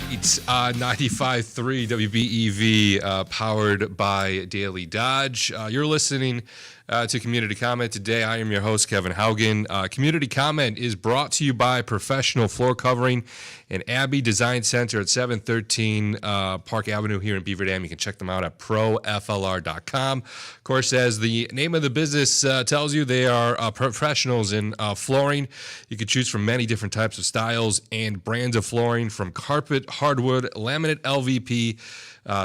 It's 95.3 WBEV, powered by Daily Dodge. You're listening to Community Comment today. I am your host, Kevin Haugen. Community Comment is brought to you by Professional Floor Covering and Abbey Design Center at 713 Park Avenue here in Beaver Dam. You can check them out at proflr.com. Of course, as the name of the business tells you, they are professionals in flooring. You can choose from many different types of styles and brands of flooring, from carpet, hardwood, laminate LVP,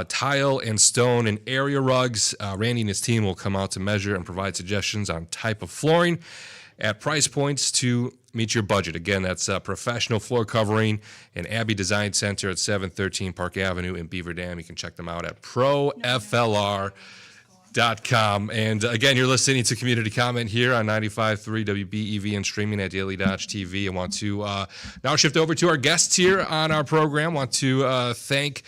tile and stone, and area rugs. Randy and his team will come out to measure and provide suggestions on type of flooring at price points to meet your budget. Again, that's Professional Floor Covering and Abbey Design Center at 713 Park Avenue in Beaver Dam. You can check them out at proflr.com. And again, you're listening to Community Comment here on 95.3 WBEV and streaming at Daily Dodge TV. I want to now shift over to our guests here on our program. I want to thank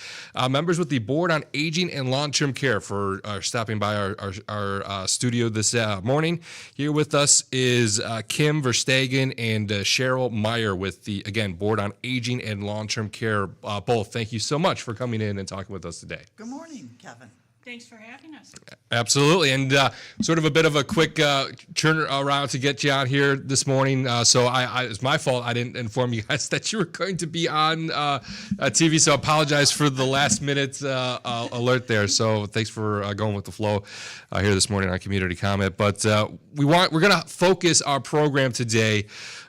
members with the Board on Aging and Long-Term Care for stopping by our studio this morning. Here with us is Kim Verstegen and Cheryl Meyer with the, again, Board on Aging and Long-Term Care. Both, thank you so much for coming in and talking with us today. Good morning, Kevin. Thanks for having us. Absolutely. And sort of a bit of a quick turn around to get you on here this morning. So it's my fault I didn't inform you guys that you were going to be on TV. So I apologize for the last minute alert there. So thanks for going with the flow here this morning on Community Comment. But we're going to focus our program today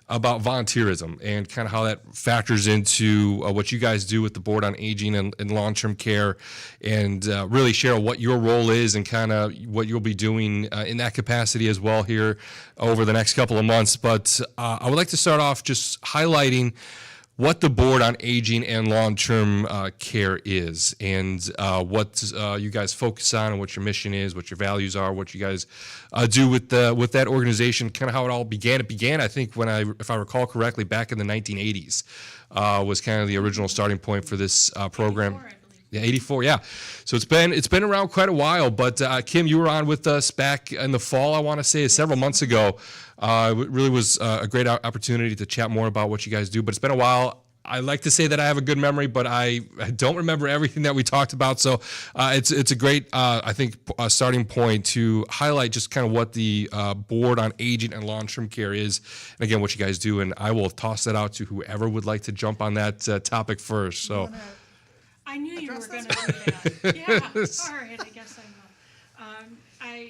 about volunteerism and kind of how that factors into what you guys do with the Board on Aging and Long-Term Care, and really share what your role is and kind of what you'll be doing in that capacity as well here over the next couple of months. But I would like to start off just highlighting what the Board on Aging and Long-Term Care is, and what you guys focus on, and what your mission is, what your values are, what you guys do with that organization, kind of how it all began. It began, I think, if I recall correctly, back in the 1980s, was kind of the original starting point for this program. 84, I believe. Yeah, 84. Yeah, so it's been around quite a while. But Kim, you were on with us back in the fall, I want to say, several months ago. It really was a great opportunity to chat more about what you guys do. But it's been a while. I like to say that I have a good memory, but I don't remember everything that we talked about. So it's a great, I think, starting point to highlight just kind of what the Board on Aging and Long-Term Care is, and again, what you guys do. And I will toss that out to whoever would like to jump on that topic first. So. I knew you were going to do that. Yeah, all right, I guess I will.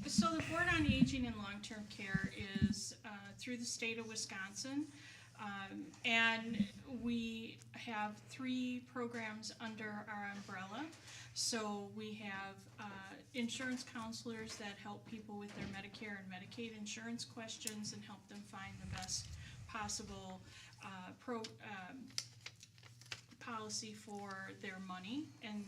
So the Board on Aging and Long-Term Care is through the state of Wisconsin, and we have 3 programs under our umbrella. So we have insurance counselors that help people with their Medicare and Medicaid insurance questions and help them find the best possible policy for their money, and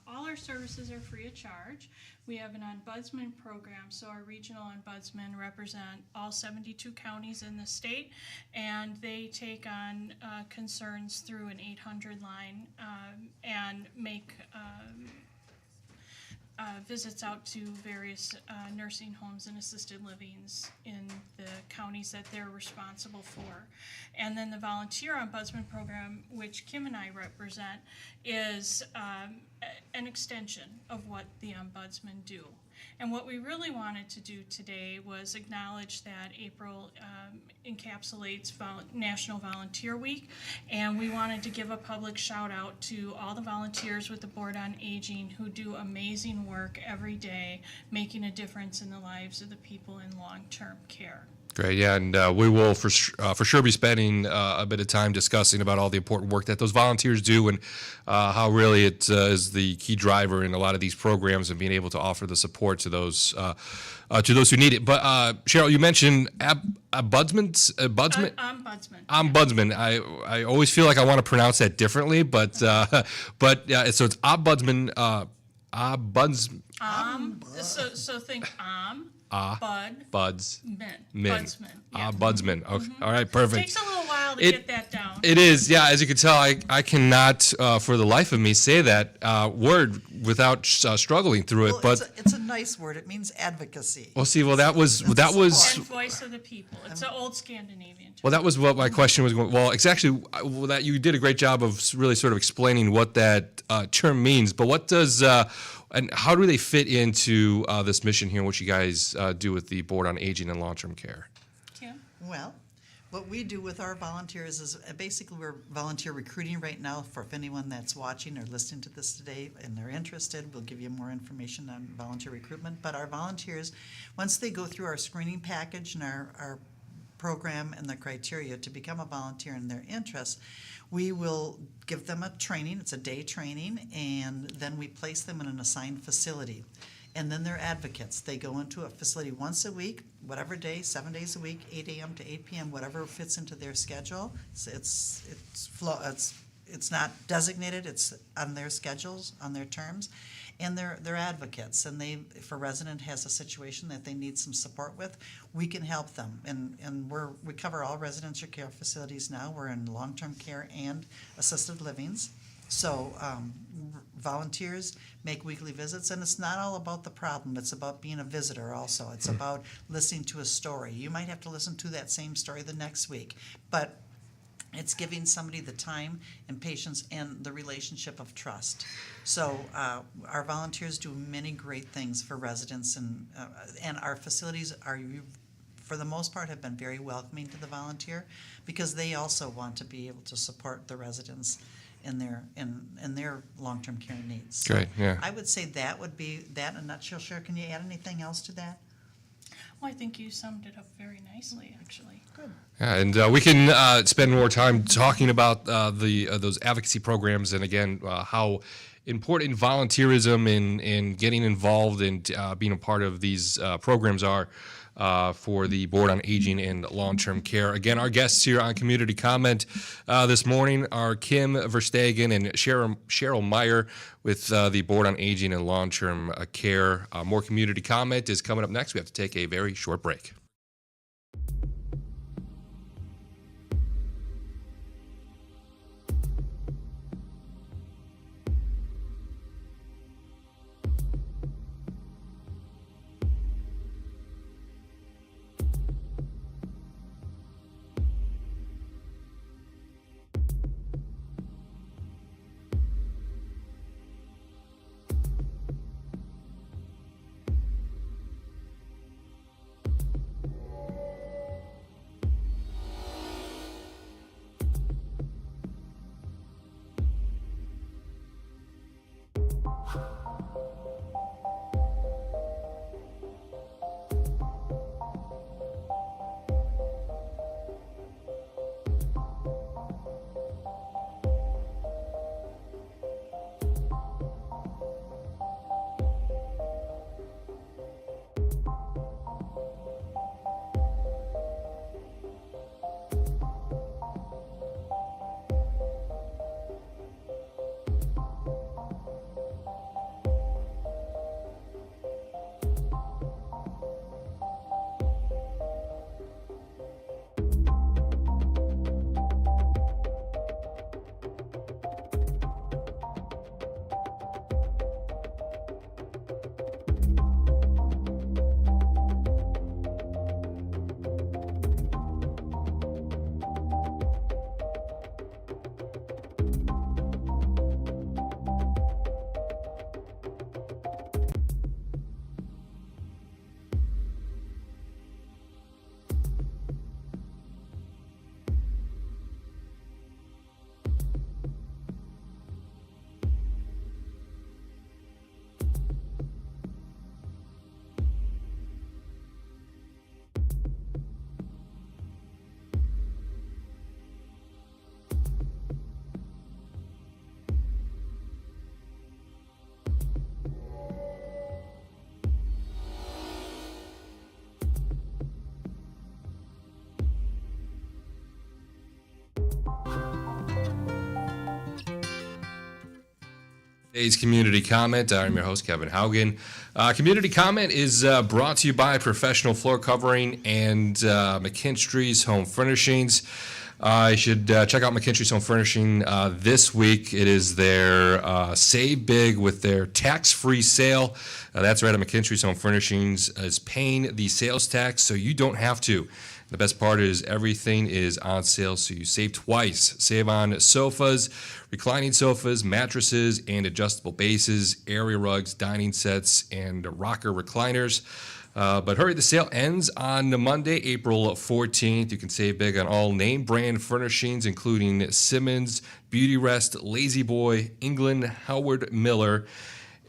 all our services are free of charge. We have an ombudsman program, so our regional ombudsmen represent all 72 counties in the state, and they take on concerns through an 800 line and make visits out to various nursing homes and assisted livings in the counties that they're responsible for. And then the volunteer ombudsman program, which Kim and I represent, is an extension of what the ombudsman do. And what we really wanted to do today was acknowledge that April encapsulates National Volunteer Week, and we wanted to give a public shout out to all the volunteers with the Board on Aging who do amazing work every day, making a difference in the lives of the people in long-term care. Great, yeah, and we will for sure be spending a bit of time discussing about all the important work that those volunteers do, and how really it is the key driver in a lot of these programs and being able to offer the support to those who need it. But Cheryl, you mentioned ombudsman. Ombudsman. I always feel like I want to pronounce that differently, but so it's ombudsman. So think Budsman. Budsman. Yeah. Budsman. Okay. All right. Perfect. Takes a little while to get that down. It is. Yeah. As you can tell, I cannot, for the life of me, say that word without struggling through it. Well, But it's a nice word. It means advocacy. well, see, that was And voice of the people. It's an old Scandinavian term. well, that was what my question was going. Well, it's actually that you did a great job of really sort of explaining what that term means. But what does and how do they fit into this mission here, and what you guys do with the Board on Aging and Long-Term Care? Kim? Well, what we do with our volunteers is basically we're volunteer recruiting right now. For if anyone that's watching or listening to this today and they're interested, we'll give you more information on volunteer recruitment. But our volunteers, once they go through our screening package and our program and the criteria to become a volunteer in their interests, we will give them a training. It's a day training, and then we place them in an assigned facility. And then they're advocates. They go into a facility once a week, whatever day, 7 days a week, 8 a.m. to 8 p.m., whatever fits into their schedule. It's not designated. It's on their schedules, on their terms, and they're advocates. And if a resident has a situation that they need some support with, we can help them. And we cover all residential care facilities now. We're in long-term care and assisted livings. So volunteers make weekly visits, and it's not all about the problem. It's about being a visitor also. It's about listening to a story. You might have to listen to that same story the next week, but it's giving somebody the time and patience and the relationship of trust. So our volunteers do many great things for residents, and our facilities are, for the most part, have been very welcoming to the volunteer, because they also want to be able to support the residents in their long-term care needs. So Great, yeah. I would say that would be that in a nutshell. Cheryl, can you add anything else to that? Well, I think you summed it up very nicely, actually. Good. Yeah, and we can spend more time talking about those advocacy programs, and again, how important volunteerism and getting involved and being a part of these programs are for the Board on Aging and Long-Term Care. Again, our guests here on Community Comment this morning are Kim Verstegen and Cheryl Meyer with the Board on Aging and Long-Term Care. More Community Comment is coming up next. We have to take a very short break. Today's Community Comment. I'm your host, Kevin Haugen. Community Comment is brought to you by Professional Floor Covering and McKinstry's Home Furnishings. You should check out McKinstry's Home Furnishing this week. It is their Save Big with their tax-free sale. That's right, at McKinstry's Home Furnishings is paying the sales tax, so you don't have to. The best part is everything is on sale, so you save twice. Save on sofas, reclining sofas, mattresses, and adjustable bases, area rugs, dining sets, and rocker recliners. But hurry, the sale ends on Monday, April 14th. You can save big on all name brand furnishings, including Simmons, Beauty Rest, Lazy Boy, England, Howard Miller,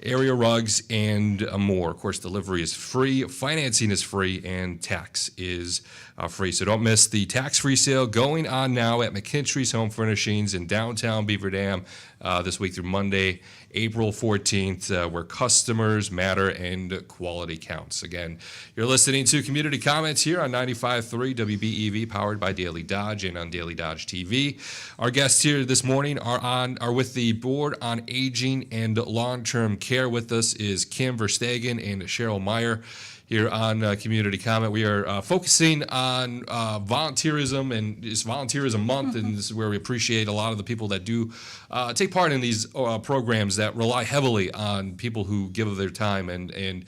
area rugs, and more. Of course, delivery is free, financing is free, and tax is free. So don't miss the tax-free sale going on now at McKinstry's Home Furnishings in downtown Beaver Dam this week through Monday, April 14th, where customers matter and quality counts. Again, you're listening to Community Comments here on 95.3 WBEV, powered by Daily Dodge and on Daily Dodge TV. Our guests here this morning are with the Board on Aging and Long-Term Care. With us is Kim Verstegen and Cheryl Meyer. Here on Community Comment, we are focusing on volunteerism, and it's Volunteerism Month, and this is where we appreciate a lot of the people that do take part in these programs that rely heavily on people who give of their time and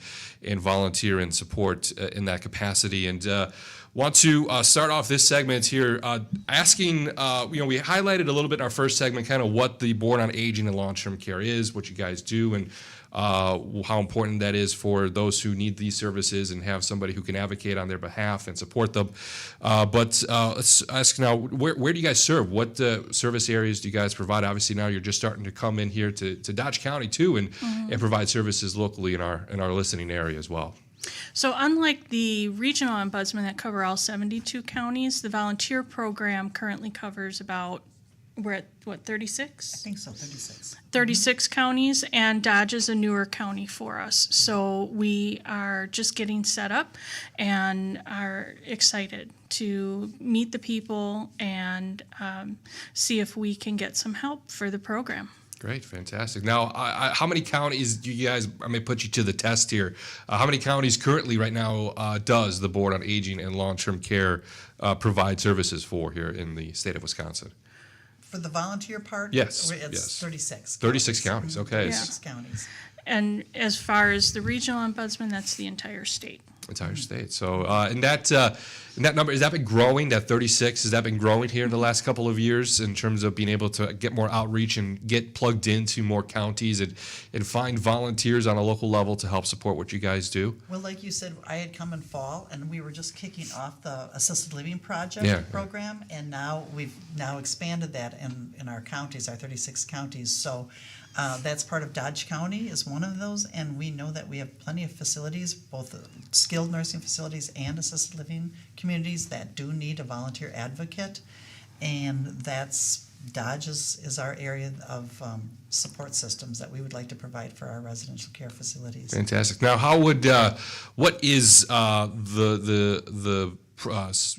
volunteer and support in that capacity. And want to start off this segment here asking, we highlighted a little bit in our first segment kind of what the Board on Aging and Long-Term Care is, what you guys do, and how important that is for those who need these services and have somebody who can advocate on their behalf and support them. But let's ask now, where do you guys serve? What service areas do you guys provide? Obviously, now you're just starting to come in here to Dodge County too, and provide services locally in our listening area as well. So unlike the regional ombudsman that cover all 72 counties, the volunteer program currently covers about, we're at, 36? I think so, 36. 36 counties, and Dodge is a newer county for us. So we are just getting set up and are excited to meet the people and see if we can get some help for the program. Great, fantastic. Now, how many counties do you guys, I may put you to the test here, how many counties currently right now does the Board on Aging and Long-Term Care provide services for here in the state of Wisconsin? For the volunteer part? Yes, It's yes. 36. 36 counties, okay. 36 counties. And as far as the regional ombudsman, that's the entire state. Entire state. So, and that number, has that been growing, that 36, has that been growing here in the last couple of years in terms of being able to get more outreach and get plugged into more counties and find volunteers on a local level to help support what you guys do? Well, like you said, I had come in fall, and we were just kicking off the assisted living project program, and now we've expanded that in our counties, our 36 counties. So that's part of Dodge County is one of those, and we know that we have plenty of facilities, both skilled nursing facilities and assisted living communities that do need a volunteer advocate, and that's Dodge is our area of support systems that we would like to provide for our residential care facilities. Fantastic. Now, how would what is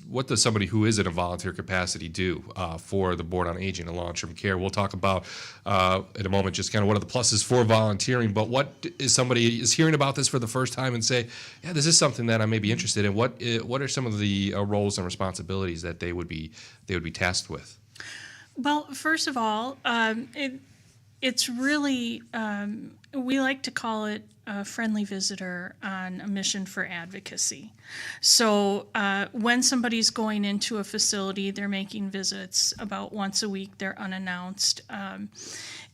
what does somebody who is in a volunteer capacity do for the Board on Aging and Long-Term Care? We'll talk about in a moment just kind of what are the pluses for volunteering, but what is somebody is hearing about this for the first time and say, yeah, this is something that I may be interested in. What are some of the roles and responsibilities that they would be tasked with? Well, first of all, it's really, we like to call it a friendly visitor on a mission for advocacy. So when somebody's going into a facility, they're making visits about once a week, they're unannounced.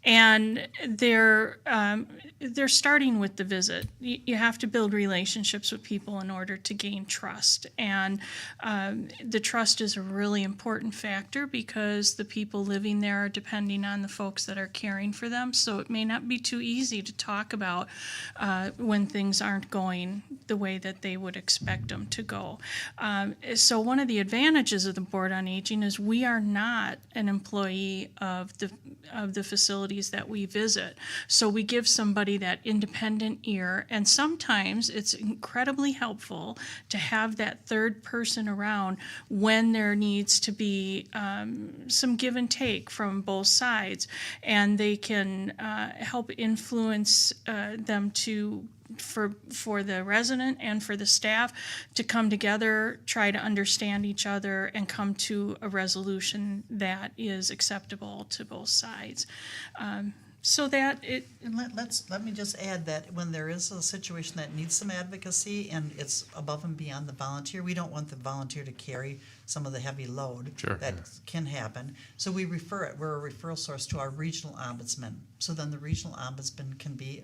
And they're starting with the visit. You have to build relationships with people in order to gain trust. And the trust is a really important factor because the people living there are depending on the folks that are caring for them. So it may not be too easy to talk about when things aren't going the way that they would expect them to go. So one of the advantages of the Board on Aging is we are not an employee of the facilities that we visit. So we give somebody that independent ear, and sometimes it's incredibly helpful to have that third person around when there needs to be some give and take from both sides, and they can help influence them to for the resident and for the staff to come together, try to understand each other, and come to a resolution that is acceptable to both sides. So that it. And let me just add that when there is a situation that needs some advocacy and it's above and beyond the volunteer, we don't want the volunteer to carry some of the heavy load Sure, that yeah. can happen. So we refer it. We're a referral source to our regional ombudsman. So then the regional ombudsman can be.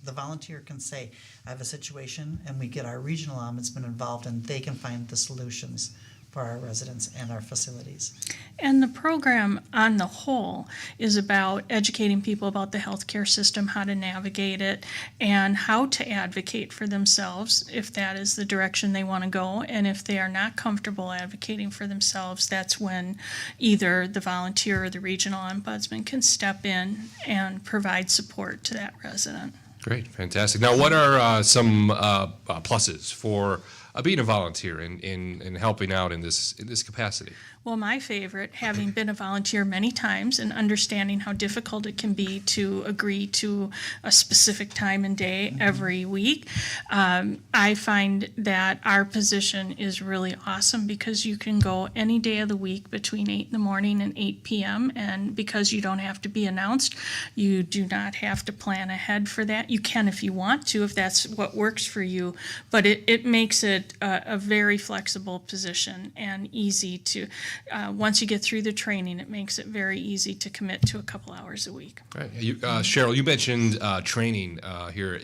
The volunteer can say, I have a situation, and we get our regional ombudsman involved, and they can find the solutions for our residents and our facilities. And the program on the whole is about educating people about the healthcare system, how to navigate it, and how to advocate for themselves if that is the direction they want to go. And if they are not comfortable advocating for themselves, that's when either the volunteer or the regional ombudsman can step in and provide support to that resident. Great, fantastic. Now, what are some pluses for being a volunteer and helping out in this capacity? Well, my favorite, having been a volunteer many times and understanding how difficult it can be to agree to a specific time and day every week, I find that our position is really awesome because you can go any day of the week between 8 in the morning and 8 p.m. And because you don't have to be announced, you do not have to plan ahead for that. You can if you want to, if that's what works for you, but it makes it a very flexible position and easy to. Once you get through the training, it makes it very easy to commit to a couple hours a week. Right. Cheryl, you mentioned training here.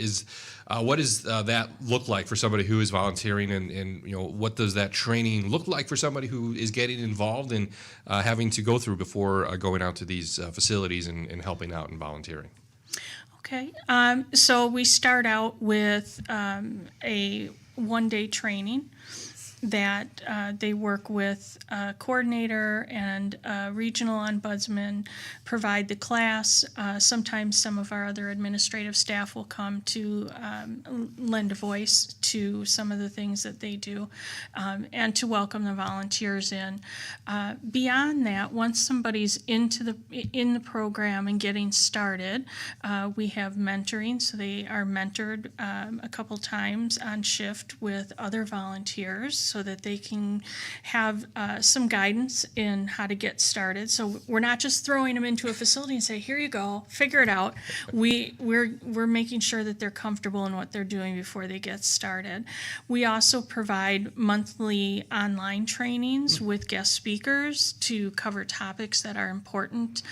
What does that look like for somebody who is volunteering, and what does that training look like for somebody who is getting involved and having to go through before going out to these facilities and helping out and volunteering? Okay, so we start out with a one-day training that they work with a coordinator and a regional ombudsman, provide the class. Sometimes some of our other administrative staff will come to lend a voice to some of the things that they do, and to welcome the volunteers in. Beyond that, once somebody's in the program and getting started, we have mentoring, so they are mentored a couple times on shift with other volunteers, so that they can have some guidance in how to get started. So we're not just throwing them into a facility and say, here you go, figure it out. We're making sure that they're comfortable in what they're doing before they get started. We also provide monthly online trainings with guest speakers to cover topics that are important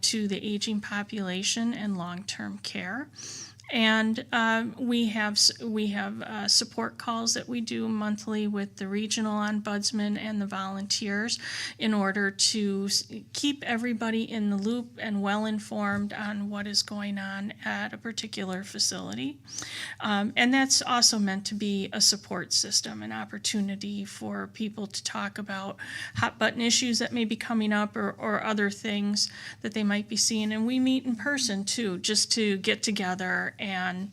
to the aging population and long-term care. And we have support calls that we do monthly with the regional ombudsman and the volunteers in order to keep everybody in the loop and well informed on what is going on at a particular facility. And that's also meant to be a support system, an opportunity for people to talk about hot button issues that may be coming up or other things that they might be seeing. And we meet in person too, just to get together and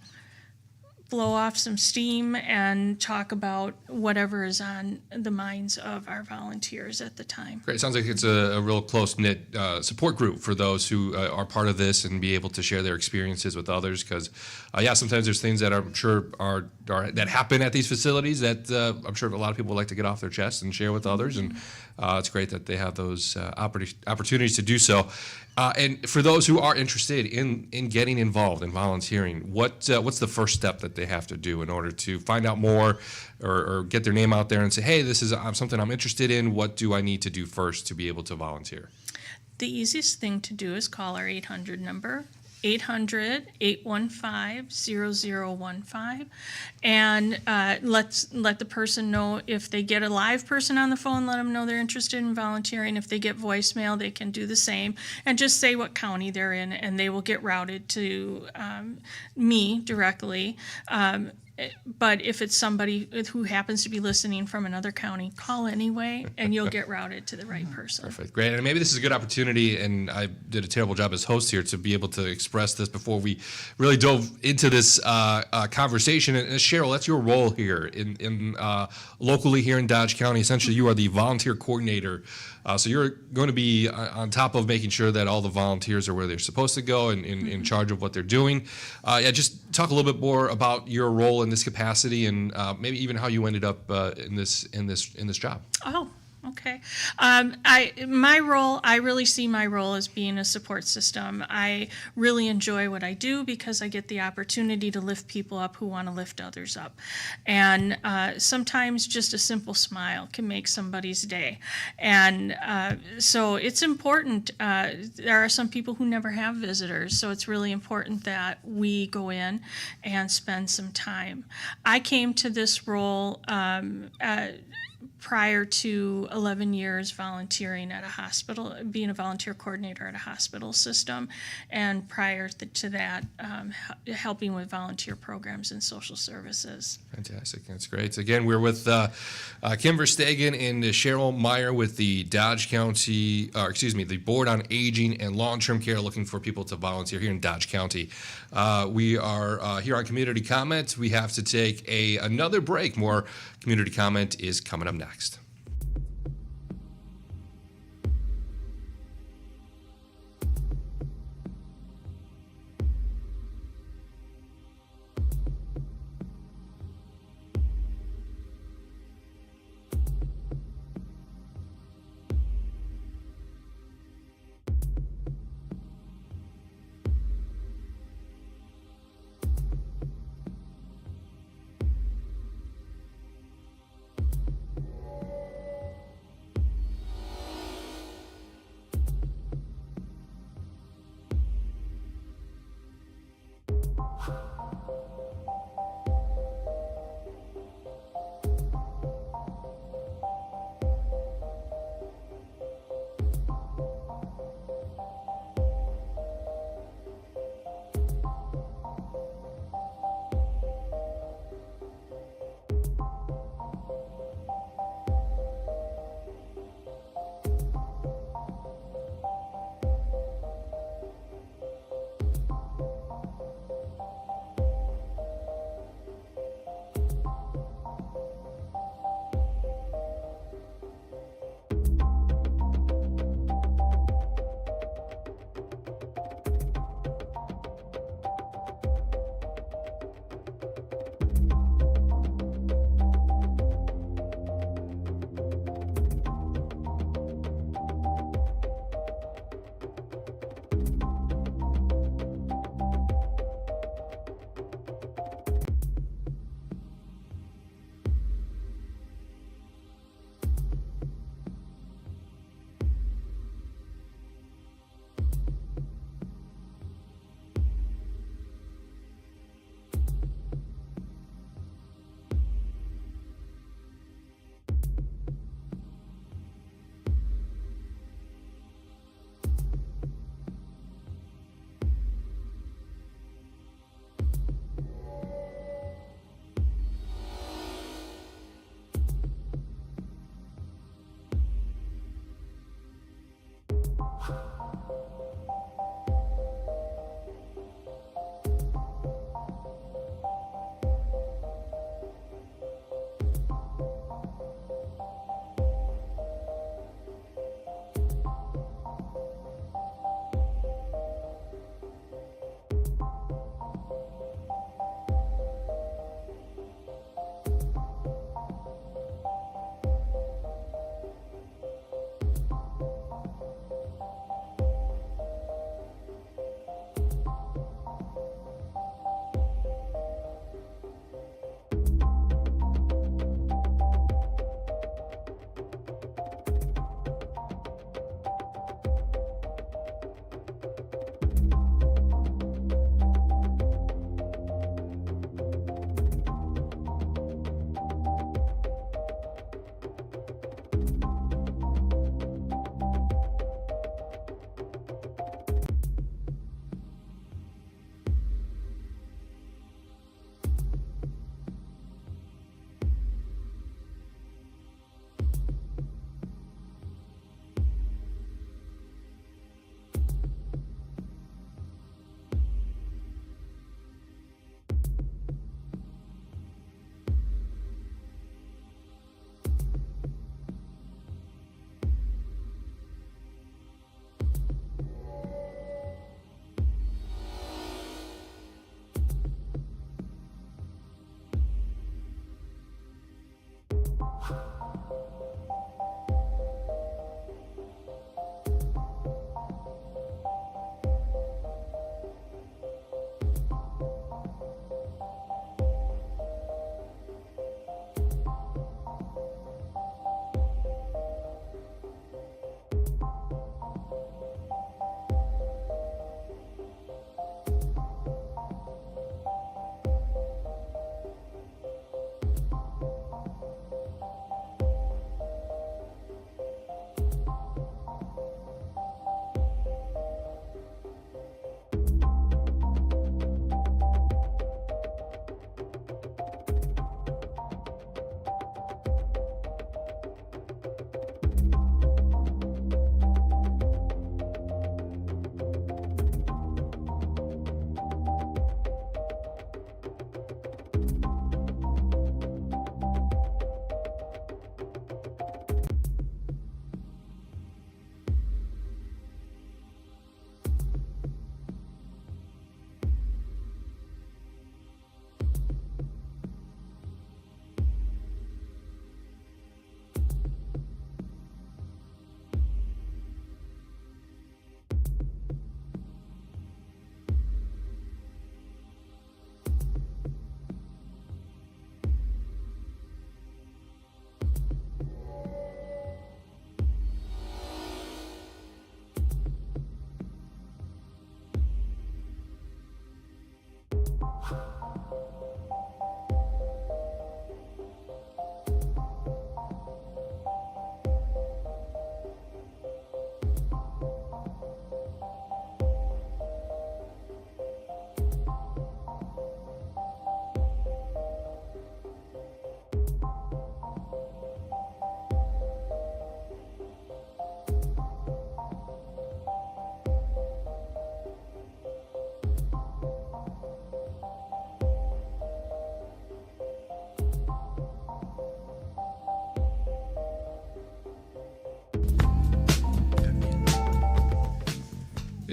blow off some steam and talk about whatever is on the minds of our volunteers at the time. Great. It sounds like it's a real close-knit support group for those who are part of this and be able to share their experiences with others, because sometimes there's things that I'm sure are that happen at these facilities that I'm sure a lot of people would like to get off their chest and share with others, and it's great that they have those opportunities to do so. And for those who are interested in getting involved in volunteering, what's the first step that they have to do in order to find out more or get their name out there and say, hey, this is something I'm interested in. What do I need to do first to be able to volunteer? The easiest thing to do is call our 800 number. 800-815-0015. And let the person know if they get a live person on the phone, let them know they're interested in volunteering. If they get voicemail, they can do the same. And just say what county they're in, and they will get routed to me directly. But if it's somebody who happens to be listening from another county, call anyway, and you'll get routed to the right person. Perfect. Great. And maybe this is a good opportunity, and I did a terrible job as host here to be able to express this before we really dove into this conversation. And Cheryl, that's your role here in locally here in Dodge County. Essentially, you are the volunteer coordinator. So you're going to be on top of making sure that all the volunteers are where they're supposed to go and in charge of what they're doing. Just talk a little bit more about your role in this capacity, and maybe even how you ended up in this job. Oh, okay. My role, I really see my role as being a support system. I really enjoy what I do because I get the opportunity to lift people up who want to lift others up. And sometimes just a simple smile can make somebody's day. And so it's important. There are some people who never have visitors, so it's really important that we go in and spend some time. I came to this role prior to 11 years volunteering at a hospital, being a volunteer coordinator at a hospital system, and prior to that, helping with volunteer programs and social services. Fantastic. That's great. Again, we're with Kim Verstegen and Cheryl Meyer with the Dodge County, the Board on Aging and Long-Term Care, looking for people to volunteer here in Dodge County. We are here on Community Comment. We have to take another break. More Community Comment is coming up next.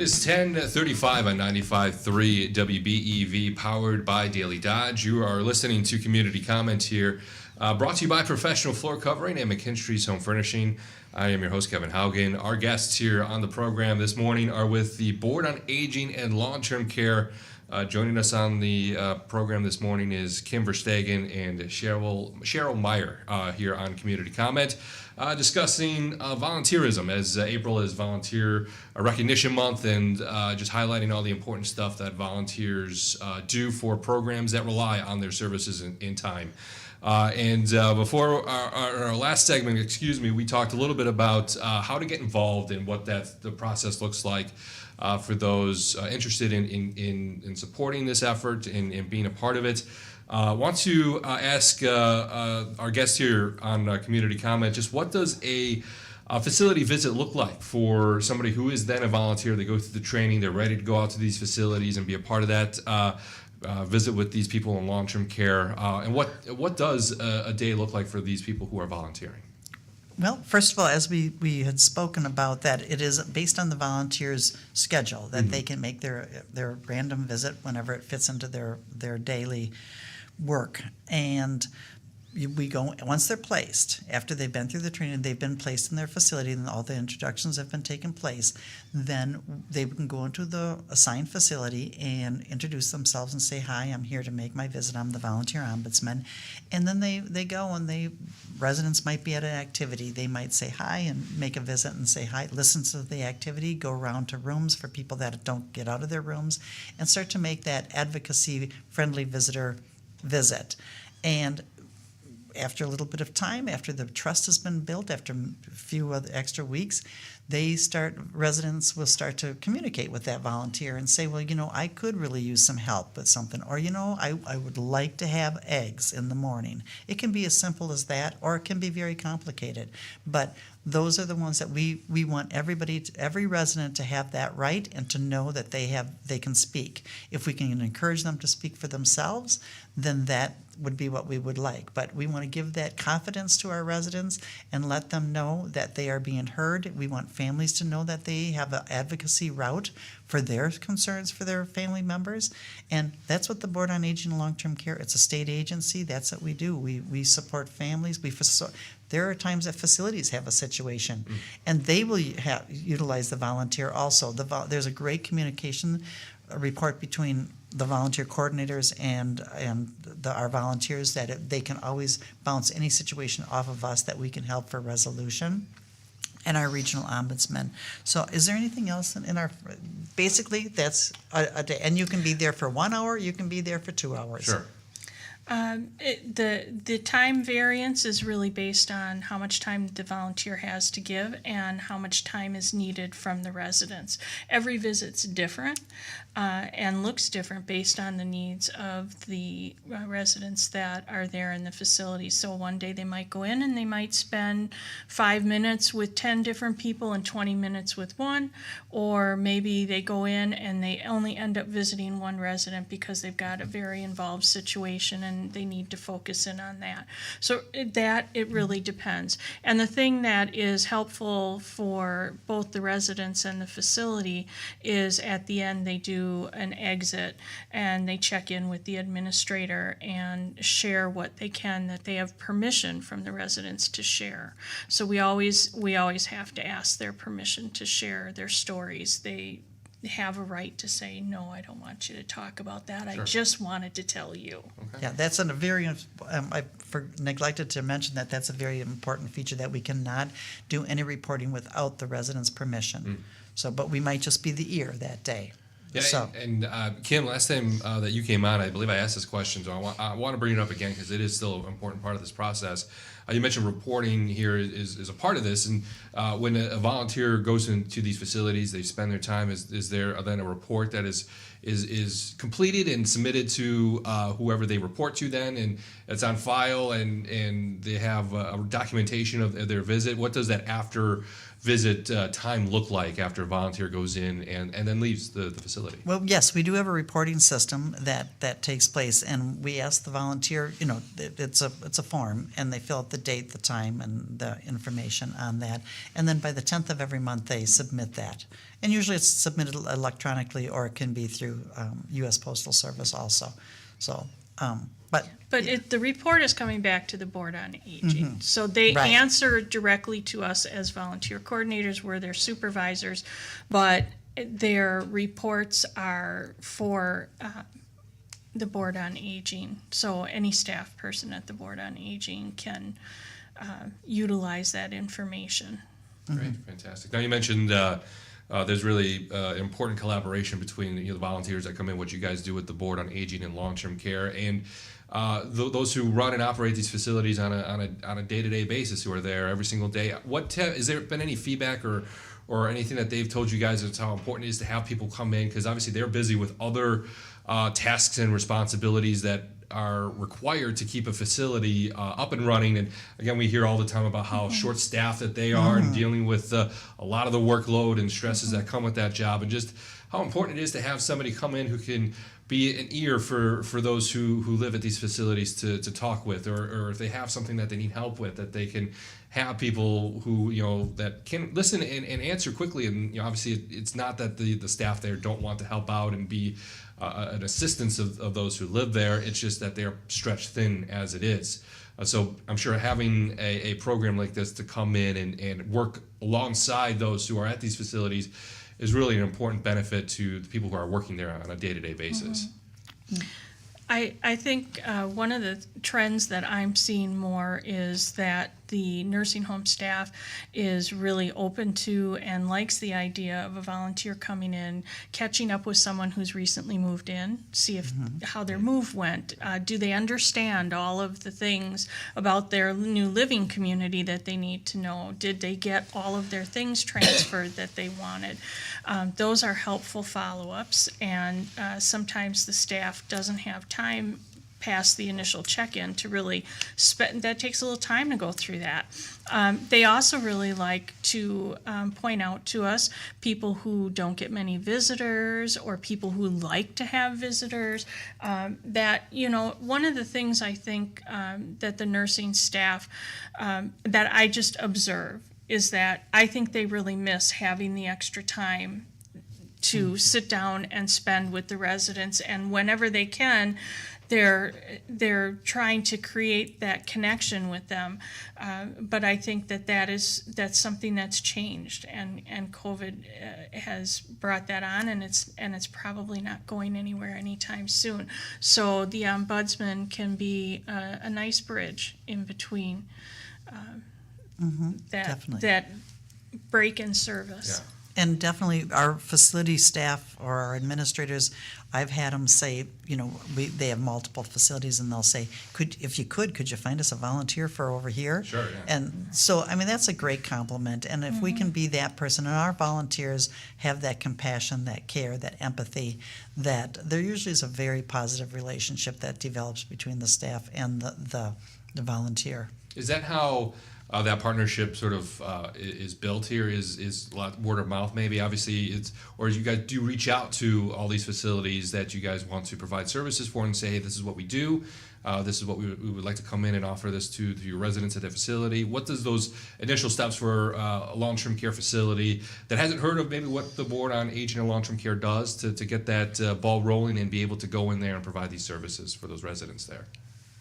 It's 10:35 on 95.3 WBEV, powered by Daily Dodge. You are listening to Community Comment here, brought to you by Professional Floor Covering and McKinstry's Home Furnishing. I am your host, Kevin Haugen. Our guests here on the program this morning are with the Board on Aging and Long-Term Care. Joining us on the program this morning is Kim Verstegen and Cheryl Meyer here on Community Comment, discussing volunteerism, as April is Volunteer Recognition Month, and just highlighting all the important stuff that volunteers do for programs that rely on their services in time. Before our last segment, we talked a little bit about how to get involved and what the process looks like for those interested in supporting this effort and being a part of it. Want to ask our guest here on Community Comment, just what does a facility visit look like for somebody who is then a volunteer? They go through the training, they're ready to go out to these facilities and be a part of that visit with these people in long-term care. And what does a day look like for these people who are volunteering? Well, first of all, as we had spoken about, that it is based on the volunteer's schedule, that they can make their random visit whenever it fits into their daily work. And we go, once they're placed, after they've been through the training, they've been placed in their facility and all the introductions have been taken place, then they can go into the assigned facility and introduce themselves and say, "Hi, I'm here to make my visit. I'm the volunteer ombudsman." And then they go, and residents might be at an activity. They might say hi and make a visit and say hi, listen to the activity, go around to rooms for people that don't get out of their rooms, and start to make that advocacy-friendly visitor visit. And after a little bit of time, after the trust has been built, after a few other extra weeks, residents will start to communicate with that volunteer and say, "Well, I could really use some help with something," or, I would like to have eggs in the morning." It can be as simple as that, or it can be very complicated. But those are the ones that we want every resident to have that right and to know that they can speak. If we can encourage them to speak for themselves, then that would be what we would like. But we want to give that confidence to our residents and let them know that they are being heard. We want families to know that they have an advocacy route for their concerns for their family members. And that's what the Board on Aging and Long-Term Care, it's a state agency. That's what we do. We support families. There are times that facilities have a situation, and they will utilize the volunteer also. There's a great communication report between the volunteer coordinators and our volunteers, that they can always bounce any situation off of us that we can help for resolution, and our regional ombudsman. So is there anything else in our, basically that's a day, and you can be there for 1 hour, you can be there for 2 hours. Sure. The time variance is really based on how much time the volunteer has to give and how much time is needed from the residents. Every visit's different and looks different based on the needs of the residents that are there in the facility. So one day they might go in and they might spend 5 minutes with 10 different people and 20 minutes with one, or maybe they go in and they only end up visiting one resident because they've got a very involved situation and they need to focus in on that. So it really depends. And the thing that is helpful for both the residents and the facility is at the end they do an exit and they check in with the administrator and share what they can, that they have permission from the residents to share. So we always have to ask their permission to share their stories. They have a right to say, "No, I don't want you to talk about that. Sure. I just wanted to tell you." Okay. Yeah, that's a very, I neglected to mention that's a very important feature, that we cannot do any reporting without the resident's permission. So, but we might just be the ear that day. Yeah, So, and Kim, last time that you came on, I believe I asked this question, so I want to bring it up again because it is still an important part of this process. You mentioned reporting here is a part of this, and when a volunteer goes into these facilities, they spend their time. Is there then a report that is completed and submitted to whoever they report to then, and it's on file, and they have a documentation of their visit? What does that after visit time look like after a volunteer goes in and then leaves the facility? Well, yes, we do have a reporting system that takes place, and we ask the volunteer, it's a form, and they fill out the date, the time, and the information on that. And then by the 10th of every month, they submit that. And usually it's submitted electronically, or it can be through U.S. Postal Service also. So, but the report is coming back to the Board on Aging. So they Right. answer directly to us as volunteer coordinators. We're their supervisors, but their reports are for the Board on Aging. So any staff person at the Board on Aging can utilize that information. Great, fantastic. Now you mentioned there's really important collaboration between the volunteers that come in, what you guys do with the Board on Aging and Long-Term Care, and those who run and operate these facilities on a day-to-day basis, who are there every single day. Has there been any feedback or anything that they've told you guys as how important it is to have people come in? Because obviously they're busy with other tasks and responsibilities that are required to keep a facility up and running. And again, we hear all the time about how short-staffed that they are and dealing with a lot of the workload and stresses that come with that job, and just how important it is to have somebody come in who can be an ear for those who live at these facilities to talk with, or if they have something that they need help with, that they can have people who that can listen and answer quickly. And obviously it's not that the staff there don't want to help out and be an assistance of those who live there. It's just that they're stretched thin as it is. So I'm sure having a program like this to come in and work alongside those who are at these facilities is really an important benefit to the people who are working there on a day-to-day basis. I think one of the trends that I'm seeing more is that the nursing home staff is really open to and likes the idea of a volunteer coming in, catching up with someone who's recently moved in, see if how their move went. Do they understand all of the things about their new living community that they need to know? Did they get all of their things transferred that they wanted? Those are helpful follow-ups, and sometimes the staff doesn't have time past the initial check-in to really spend. That takes a little time to go through that. They also really like to point out to us people who don't get many visitors, or people who like to have visitors. That one of the things I think that the nursing staff that I just observe is that I think they really miss having the extra time to sit down and spend with the residents, and whenever they can, they're trying to create that connection with them. But I think that's something that's changed, and COVID has brought that on, and it's probably not going anywhere anytime soon. So the ombudsman can be a nice bridge in between that break in service. Yeah. And definitely our facility staff or our administrators, I've had them say, they have multiple facilities, and they'll say, could you find us a volunteer for over here? Sure, yeah. And so, that's a great compliment. And if we can be that person, and our volunteers have that compassion, that care, that empathy, that there usually is a very positive relationship that develops between the staff and the volunteer. Is that how that partnership sort of is built here? Is a lot word of mouth maybe? Obviously, or you guys do reach out to all these facilities that you guys want to provide services for and say, hey, this is what we do. This is what we would like to come in and offer this to your residents at the facility. What does those initial steps for a long-term care facility that hasn't heard of maybe what the Board on Aging and Long-Term Care does to get that ball rolling and be able to go in there and provide these services for those residents there?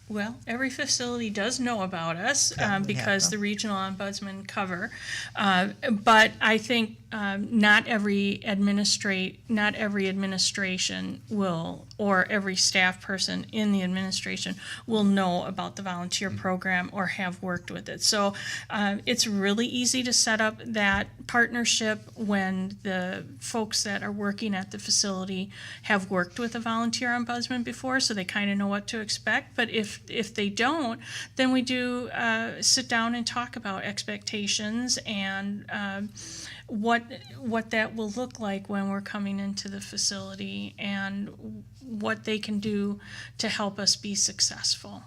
Well, every facility does know about us because the regional ombudsman cover, but I think not every administration will, or every staff person in the administration will know about the volunteer program or have worked with it. So it's really easy to set up that partnership when the folks that are working at the facility have worked with a volunteer ombudsman before, so they kind of know what to expect. But if they don't, then we do sit down and talk about expectations and what that will look like when we're coming into the facility and what they can do to help us be successful.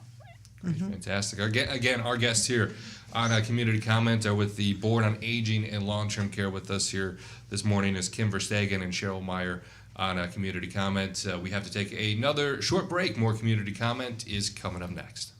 Great, fantastic. Again, our guest here on community comment with the Board on Aging and Long-Term Care. With us here this morning is Kim Verstegen and Cheryl Meyer on community comment. We have to take another short break. More community comment is coming up next.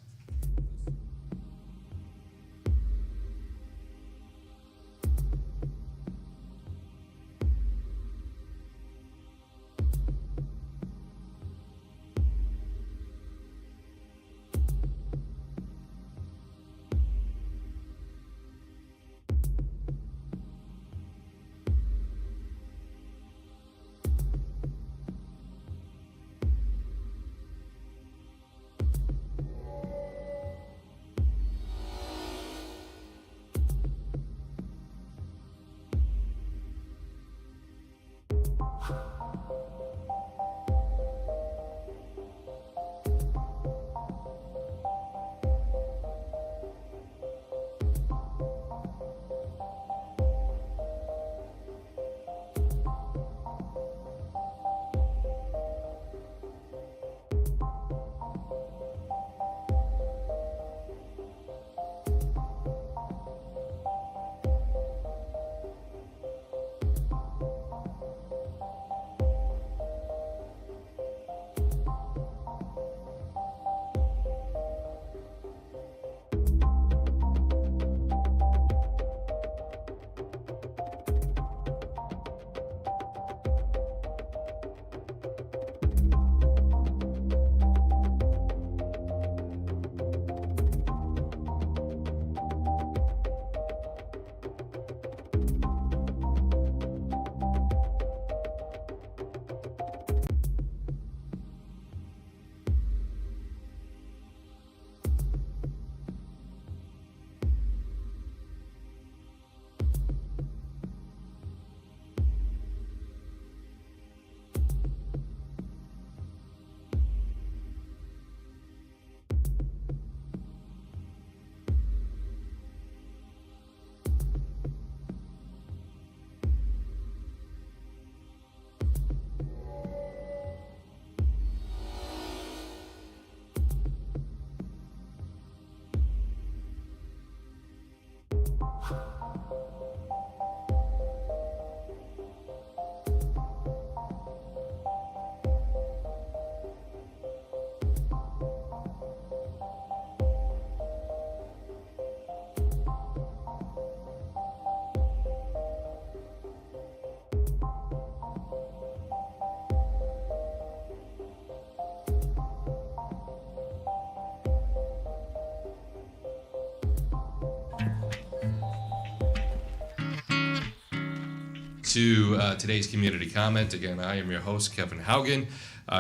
To today's community comment. Again, I am your host, Kevin Haugen.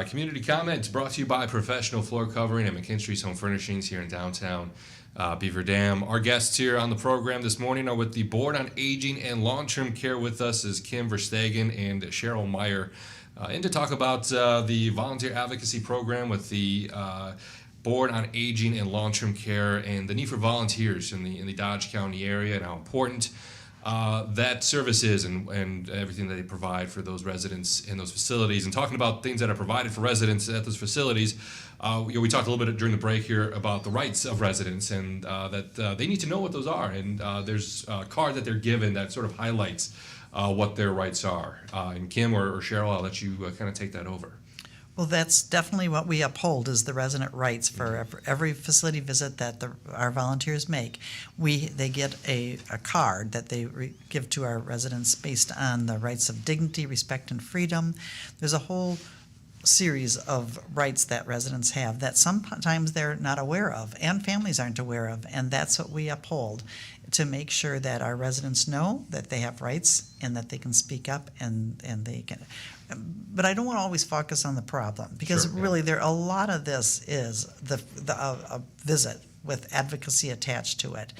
Community comment brought to you by Professional Floor Covering and McKinstry's Home Furnishings here in downtown Beaver Dam. Our guests here on the program this morning are with the Board on Aging and Long-Term Care. With us is Kim Verstegen and Cheryl Meyer, and to talk about the volunteer advocacy program with the Board on Aging and Long-Term Care and the need for volunteers in the Dodge County area and how important that service is and everything that they provide for those residents in those facilities. And talking about things that are provided for residents at those facilities, we talked a little bit during the break here about the rights of residents and that they need to know what those are. And there's a card that they're given that sort of highlights what their rights are. And Kim or Cheryl, I'll let you kind of take that over. Well, that's definitely what we uphold is the resident rights for every facility visit that our volunteers make. They get a card that they give to our residents based on the rights of dignity, respect, and freedom. There's a whole series of rights that residents have that sometimes they're not aware of and families aren't aware of, and that's what we uphold, to make sure that our residents know that they have rights and that they can speak up and they can. But I don't want to always focus on the problem, because really a lot of this is a visit with advocacy attached to it.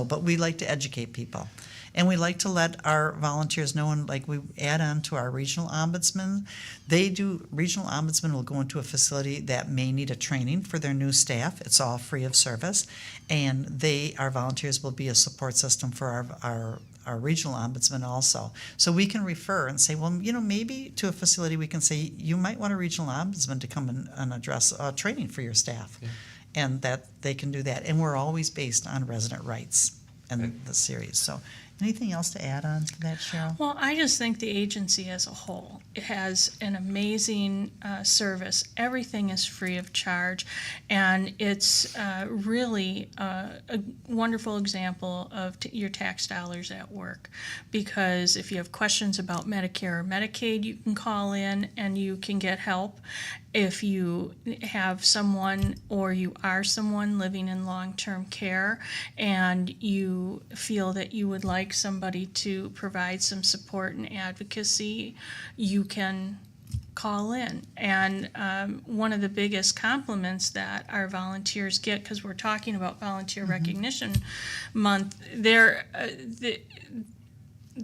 But we like to educate people. And we like to let our volunteers know, and like we add on to our regional ombudsman. Regional ombudsman will go into a facility that may need a training for their new staff. It's all free of service. And our volunteers will be a support system for our regional ombudsman also. So we can refer and say, well, maybe to a facility we can say, you might want a regional ombudsman to come and address training for your staff. Yeah. and that they can do that. And we're always based on resident rights and the series. So anything else to add on to that, Cheryl? Well, I just think the agency as a whole has an amazing service. Everything is free of charge, and it's really a wonderful example of your tax dollars at work. Because if you have questions about Medicare or Medicaid, you can call in and you can get help. If you have someone or you are someone living in long-term care and you feel that you would like somebody to provide some support and advocacy, you can call in. And one of the biggest compliments that our volunteers get, because we're talking about Volunteer Recognition Month,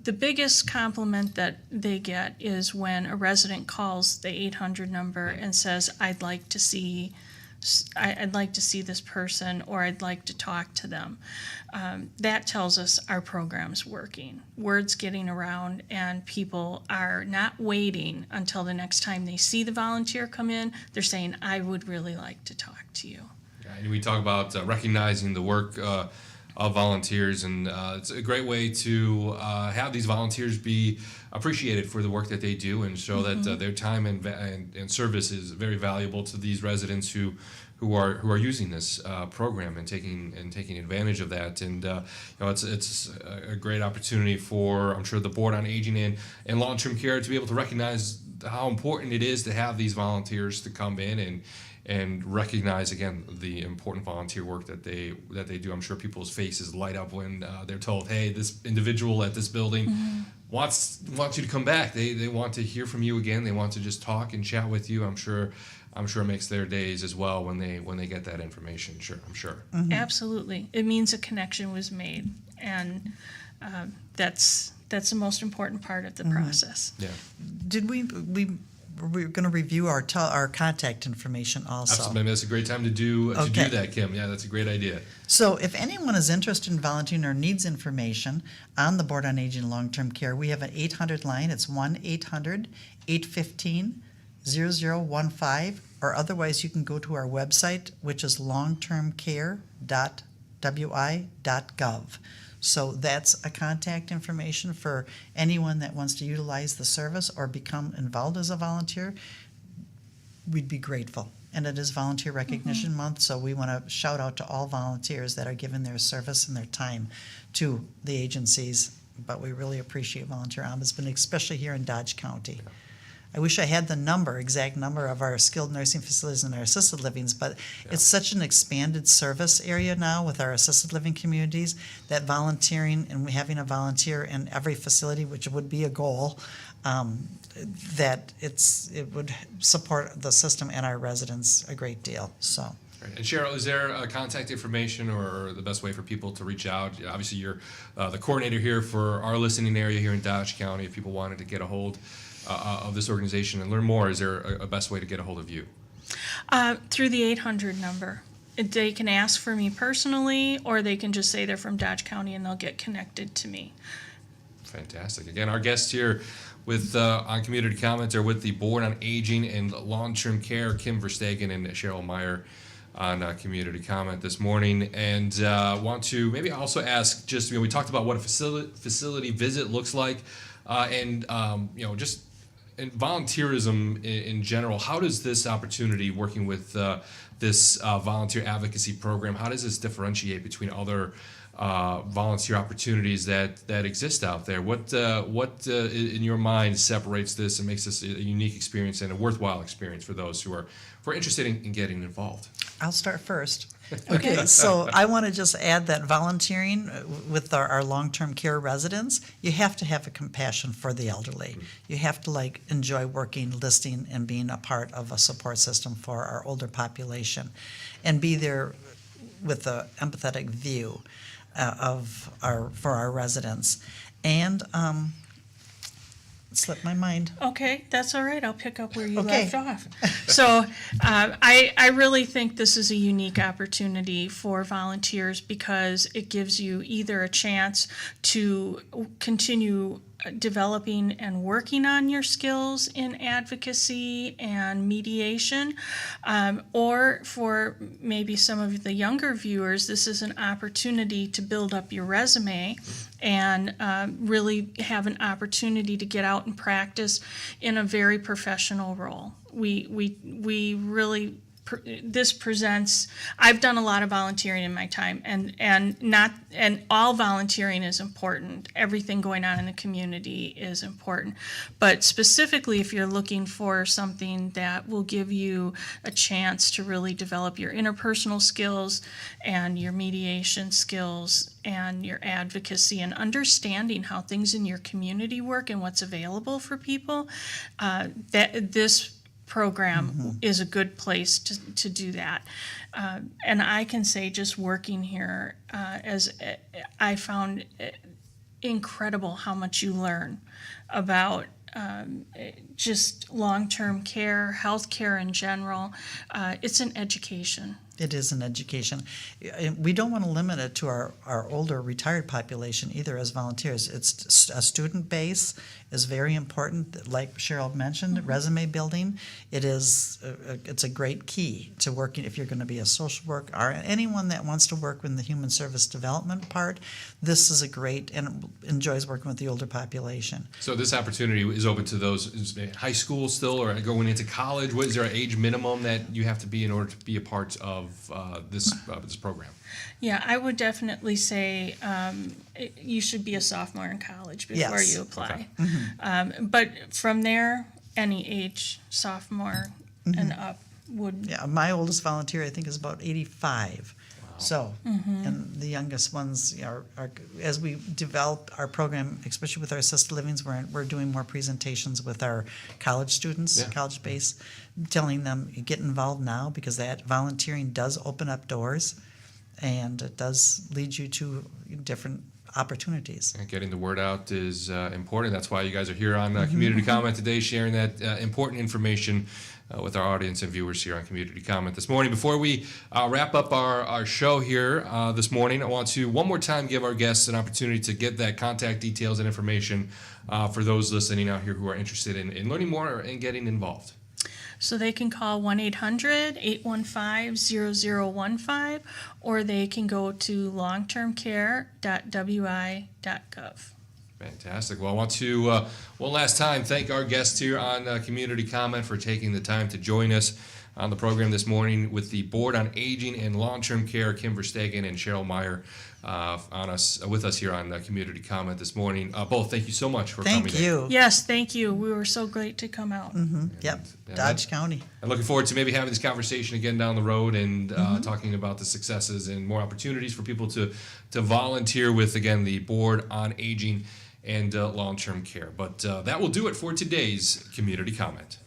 the biggest compliment that they get is when a resident calls the 800 number and says, I'd like to see this person, or I'd like to talk to them. That tells us our program's working. Word's getting around, and people are not waiting until the next time they see the volunteer come in. They're saying, I would really like to talk to you. Yeah, and we talk about recognizing the work of volunteers, and it's a great way to have these volunteers be appreciated for the work that they do, and show that their time and service is very valuable to these residents who are using this program and taking advantage of that. And it's a great opportunity for, I'm sure, the Board on Aging and Long-Term Care to be able to recognize how important it is to have these volunteers to come in and recognize, again, the important volunteer work that they do. I'm sure people's faces light up when they're told, hey, this individual at this building wants you to come back. They want to hear from you again. They want to just talk and chat with you. I'm sure it makes their days as well when they get that information. I'm sure. Absolutely. It means a connection was made, and that's the most important part of the process. Yeah. Did we're going to review our contact information also. Absolutely. That's a great time to do that, Kim. Yeah, that's a great idea. So if anyone is interested in volunteering or needs information on the Board on Aging and Long-Term Care, we have an 800 line. It's 1-800-815-0015, or otherwise you can go to our website, which is longtermcare.wi.gov. So that's a contact information for anyone that wants to utilize the service or become involved as a volunteer. We'd be grateful. And it is Volunteer Recognition Month, so we want to shout out to all volunteers that are giving their service and their time to the agencies. But we really appreciate volunteer ombudsman, especially here in Dodge County. I wish I had the exact number of our skilled nursing facilities and our assisted livings, but it's such an expanded service area now with our assisted living communities that volunteering and having a volunteer in every facility, which would be a goal, that it would support the system and our residents a great deal. So. And Cheryl, is there contact information or the best way for people to reach out? Obviously, you're the coordinator here for our listening area here in Dodge County. If people wanted to get a hold of this organization and learn more, is there a best way to get a hold of you? Through the 800 number. They can ask for me personally, or they can just say they're from Dodge County and they'll get connected to me. Fantastic. Again, our guests here with on Community Comments are with the Board on Aging and Long-Term Care, Kim Verstegen and Cheryl Meyer, on Community Comment this morning. And want to maybe also ask, just, we talked about what a facility visit looks like, and just in volunteerism in general. How does this opportunity, working with this volunteer advocacy program, how does this differentiate between other volunteer opportunities that exist out there? What in your mind separates this and makes this a unique experience and a worthwhile experience for those who are interested in getting involved? I'll start first. Okay, so I want to just add that volunteering with our long-term care residents, you have to have a compassion for the elderly. You have to enjoy working, listening, and being a part of a support system for our older population, and be there with an empathetic view for our residents. And slipped my mind. Okay, that's all right. I'll pick up where you left off. So I really think this is a unique opportunity for volunteers because it gives you either a chance to continue developing and working on your skills in advocacy and mediation, or for maybe some of the younger viewers, this is an opportunity to build up your resume and really have an opportunity to get out and practice in a very professional role. We really this presents. I've done a lot of volunteering in my time, and all volunteering is important. Everything going on in the community is important, but specifically if you're looking for something that will give you a chance to really develop your interpersonal skills and your mediation skills and your advocacy and understanding how things in your community work and what's available for people, that this program is a good place to do that. And I can say just working here, as I found incredible how much you learn about just long-term care, health care in general. It's an education. It is an education. We don't want to limit it to our older retired population either as volunteers. It's a student base is very important. Like Cheryl mentioned, resume building. It's a great key to working if you're going to be a social worker or anyone that wants to work in the human service development part. This is a great and enjoys working with the older population. So this opportunity is open to those in high school still or going into college. What is there an age minimum that you have to be in order to be a part of this program? Yeah, I would definitely say you should be a sophomore in college before Yes. you apply. Okay. But from there, any age, sophomore and up would. Yeah, my oldest volunteer I think is about 85. So, and the youngest ones are as we develop our program, especially with our assisted livings, we're doing more presentations with our college students, Yeah. college base, telling them get involved now because that volunteering does open up doors, and it does lead you to different opportunities. And getting the word out is important. That's why you guys are here on Community Comment today, sharing that important information with our audience and viewers here on Community Comment this morning. Before we wrap up our show here this morning, I want to one more time give our guests an opportunity to get that contact details and information for those listening out here who are interested in learning more and getting involved. So they can call 1-800-815-0015, or they can go to longtermcare.wi.gov. Fantastic. Well, I want to, one last time, thank our guests here on Community Comment for taking the time to join us on the program this morning with the Board on Aging and Long-Term Care, Kim Verstegen and Cheryl Meyer, with us here on Community Comment this morning. Both, thank you so much for coming. Thank you. Yes, thank you. We were so great to come out. Yep, Dodge County. I'm looking forward to maybe having this conversation again down the road and talking about the successes and more opportunities for people to volunteer with, again, the Board on Aging and Long-Term Care. But that will do it for today's Community Comment.